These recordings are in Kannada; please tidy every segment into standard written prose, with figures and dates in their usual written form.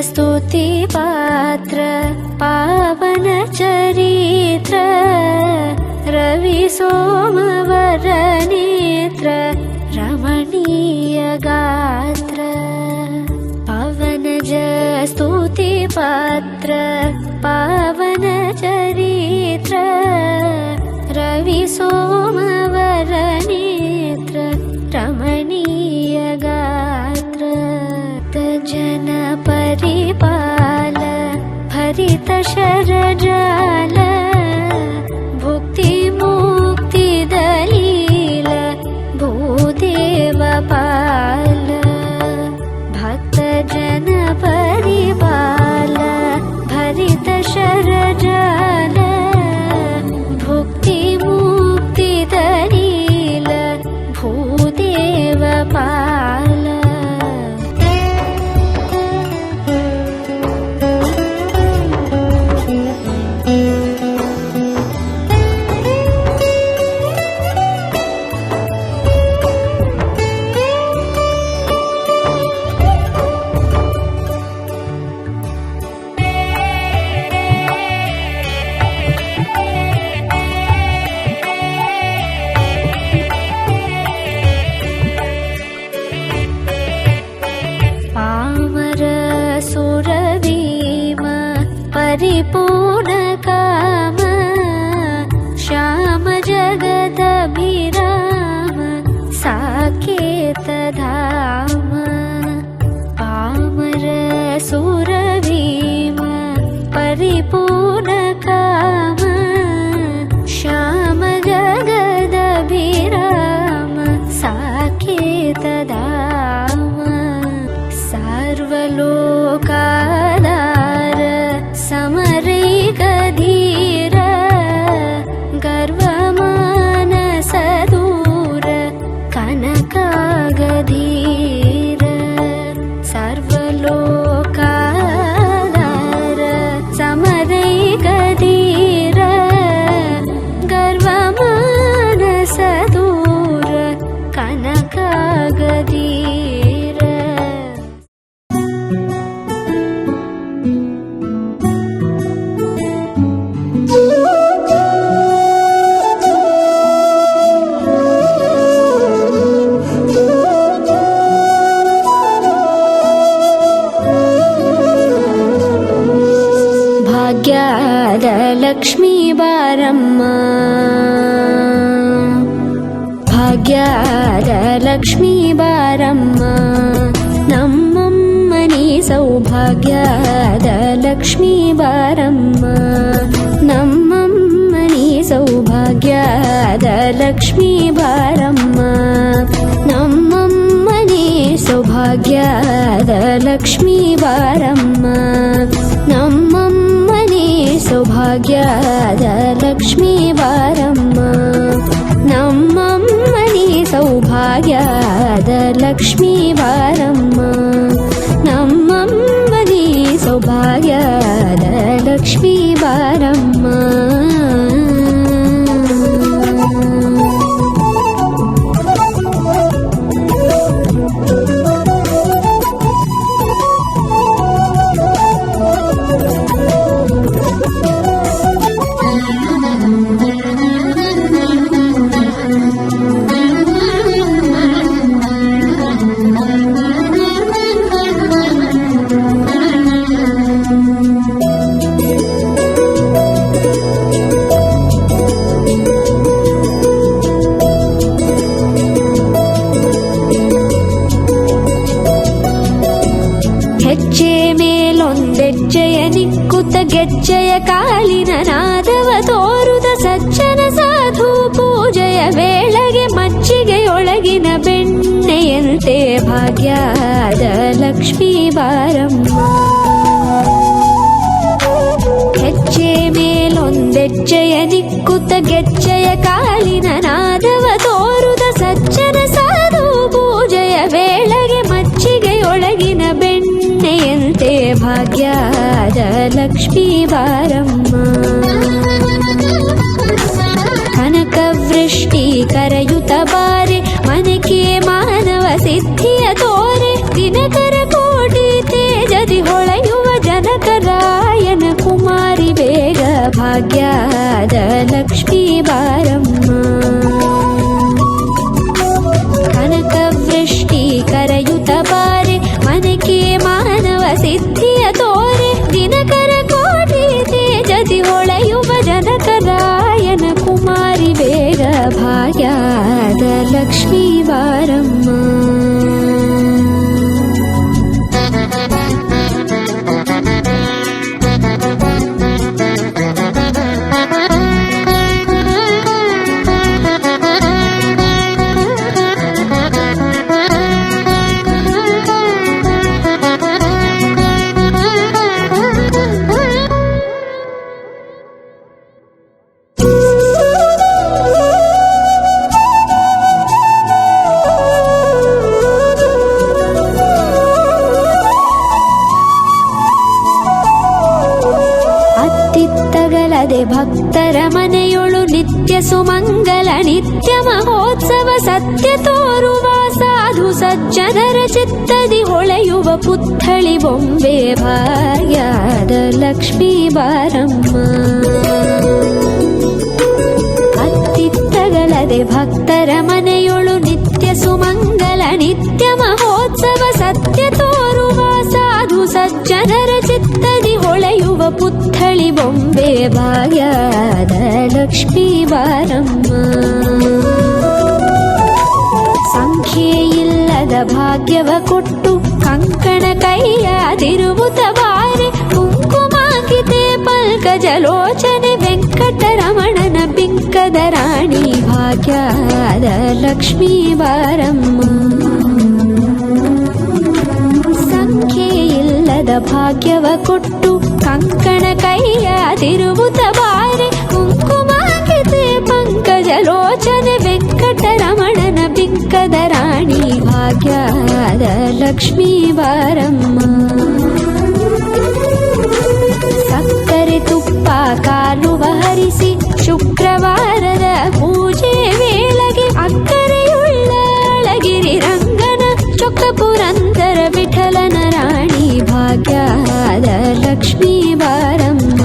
स्तुति पात्र पावन चरित्र रवि सोमवर नेत्र रमणीय गात्र पवन स्तुति पात्र पावन चरित्र रवि सोमवर नेत्र रमणीय गात्र जन परिपाल भरित शरजाल भुक्ति मुक्ति दलील भूदेव पाल भक्त जन परिपाल भरित शरजाल भुक्ति मुक्ति दलील भूदेव पाल परिपूर्ण काम श्याम जगदभिराम साकेत धाम पामर सुर भीम परिपूर्ण काम श्याम जगदभिराम साकेत धाम सर्वलोकाधार समरैक धीर गर्वमानस दूर कनकागधीर सर्वलोकाधार समरैक धीर गर्वमानस दूर कनकागधीर ಭಾಗ್ಯದ ಲಕ್ಷ್ಮೀ ಬಾರಮ್ಮ ಭಾಗ್ಯದ ಲಕ್ಷ್ಮೀ ಬಾರಮ್ಮ ನಮ್ಮಮ್ಮನಿ ಸೌಭಾಗ್ಯದ ಲಕ್ಷ್ಮೀ ಬಾರಮ್ಮ ನಮ್ಮಮ್ಮನಿ ಸೌಭಾಗ್ಯದ ಲಕ್ಷ್ಮೀ ಬಾರಮ್ಮ ನಮ್ಮಮ್ಮನಿ ಸೌಭಾಗ್ಯದ ಲಕ್ಷ್ಮೀ ಬಾರಮ್ಮ ನಮ್ಮಮ್ಮನಿ ಸೌಭಾಗ್ಯದ ಲಕ್ಷ್ಮೀ ಬಾರಮ್ಮ ನಮ್ಮಮ್ಮನಿ ಸೌಭಾಗ್ಯದ ಲಕ್ಷ್ಮೀ ಬಾರಮ್ಮ ನಮ್ಮಮ್ಮನಿ ಸೌಭಾಗ್ಯದ ಲಕ್ಷ್ಮೀ ಬಾರಮ್ಮ ಗೆಜ್ಜೆಯ ಕಾಲಿನ ನಾದವ ತೋರುದ ಸಜ್ಜನ ಸಾಧು ಪೂಜೆಯ ವೇಳೆಗೆ ಮಜ್ಜಿಗೆಯೊಳಗೆ ಒಳಗಿನ ಬೆಣ್ಣೆಯಂತೆ ಭಾಗ್ಯದ ಲಕ್ಷ್ಮೀ ಬಾರಮ್ಮ. ಹೆಜ್ಜೆ ಮೇಲೊಂದೆಜ್ಜೆಯ ನಿಕ್ಕುತ್ತ ಗೆಜ್ಜೆಯ ಕಾಲಿನ ನಾದವ ತೋರುದ ಸಜ್ಜನ ಸಾಧು ಪೂಜೆಯ ವೇಳೆಗೆ ಮಜ್ಜಿಗೆಯೊಳಗಿನ ಬೆಣ್ಣೆಯಂತೆ ಭಾಗ್ಯದ ಲಕ್ಷ್ಮೀ ಬಾರಮ್ಮ. ಕನಕವೃಷ್ಟಿ ಕರೆಯುತ್ತ ಬಾರೆ ಮನಕೆ ಮಾನವ ಸಿದ್ಧಿಯ ತೋರೆ ದಿನಕರ ಕೋಟಿ ತೇಜದಿ ಹೊಳೆಯುವ ಜನಕರಾಯನ ಕುಮಾರಿ ಬೇಗ ಭಾಗ್ಯದ ಲಕ್ಷ್ಮೀ ಬಾರಮ್ಮ. ಕನಕವೃಷ್ಟಿ ಕರೆಯುತ್ತ ಬಾರೆ ಮನಕೆ ಮಾನವ ಸಿದ್ಧಿಯ ತೋರೆ ದಿನಕರ ಕೋಟಿ ತೇಜದಿ ಹೊಳೆಯುವ ಜನಕರಾಯನ ಕುಮಾರಿ ಬೇಗ ಭಾಗ್ಯದ ಲಕ್ಷ್ಮೀ ಬಾರಮ್ಮ. ಭಕ್ತರ ಮನೆಯೊಳು ನಿತ್ಯ ಸುಮಂಗಲ ನಿತ್ಯ ಮಹೋತ್ಸವ ಸತ್ಯ ತೋರುವ ಸಾಧು ಸಜ್ಜನರ ಚಿತ್ತದಿ ಹೊಳೆಯುವ ಪುತ್ಥಳಿ ಬೊಂಬೆ ಭಾಗ್ಯದ ಲಕ್ಷ್ಮೀ ಬಾರಮ್ಮ. ಅತ್ತಿತ್ತಗಲದೆ ಭಕ್ತರ ಮನೆಯೊಳು ನಿತ್ಯ ಸುಮಂಗಲ ನಿತ್ಯ ಮಹೋತ್ಸವ ಸತ್ಯ ತೋರುವ ಸಾಧು ಸಜ್ಜನರ ಚಿತ್ತದಿ ಹೊಳೆಯುವ ಪುತ್ಥಳಿ ಬೊಂಬೆ ಭಾಗ್ಯದ ಲಕ್ಷ್ಮೀ ಬಾರಮ್ಮ. ಸಂಖ್ಯೆಯಿಲ್ಲದ ಭಾಗ್ಯವ ಕೊಟ್ಟು ಕಂಕಣ ಕೈಯಾದಿರುವುತ ಬಾರೆ ಕುಂಕುಮಾಕಿತೆ ಪಲ್ಕಜಲೋಚನೆ ವೆಂಕಟರಮಣನ ಬಿಂಕದ ರಾಣಿ ಭಾಗ್ಯದ ಲಕ್ಷ್ಮೀ ಬಾರಮ್ಮ. ಸಂಖ್ಯೆಯಿಲ್ಲದ ಭಾಗ್ಯವ ಕೊಟ್ಟು ಕಂಕಣ ಕೈಯಾದಿರುವುತ ಬಾರೆ ಕುಂಕುಮಾಕಿತೆ ಪಂಕಜಲೋಚನೆ ವೆಂಕಟರಮಣನ ಬಿಂಕದ ರಾಣಿ ಭಾಗ್ಯದ ಲಕ್ಷ್ಮೀ ಬಾರಮ್ಮ. ಸಕ್ಕರೆ ತುಪ್ಪ ಕಾಲುವ ಹರಿಸಿ ಶುಕ್ರವಾರದ ಪೂಜೆ ವೇಳೆಗೆ ಅಕ್ಕರೆಯುಳ್ಳ ಅಳಗಿರಿ ರಂಗನ ಚೊಕ್ಕ ಪುರಂದರ ವಿಠಲನ ರಾಣಿ ಭಾಗ್ಯದ ಲಕ್ಷ್ಮೀ ಬಾರಮ್ಮ.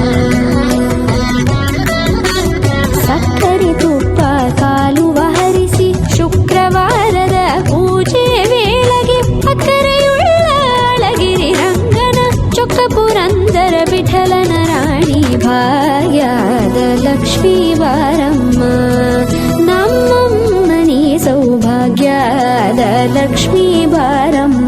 ಸಕ್ಕರೆ ತುಪ್ಪ ಕಾಲುವ ಹರಿಸಿ ಶುಕ್ರವಾರದ ಪೂಜೆ ವೇಳೆಗೆ ಅಕ್ಕರೆಯುಳ್ಳ ಅಳಗಿರಿ ರಂಗನ ಚೊಕ್ಕ ಪುರಂದರ ವಿಠಲನ ರಾಣಿ ಭಾಗ್ಯದ ಲಕ್ಷ್ಮೀ ಬಾರಮ್ಮ. ನಮ್ಮಮ್ಮನಿ ಸೌಭಾಗ್ಯದ ಲಕ್ಷ್ಮೀ ಬಾರಮ್ಮ.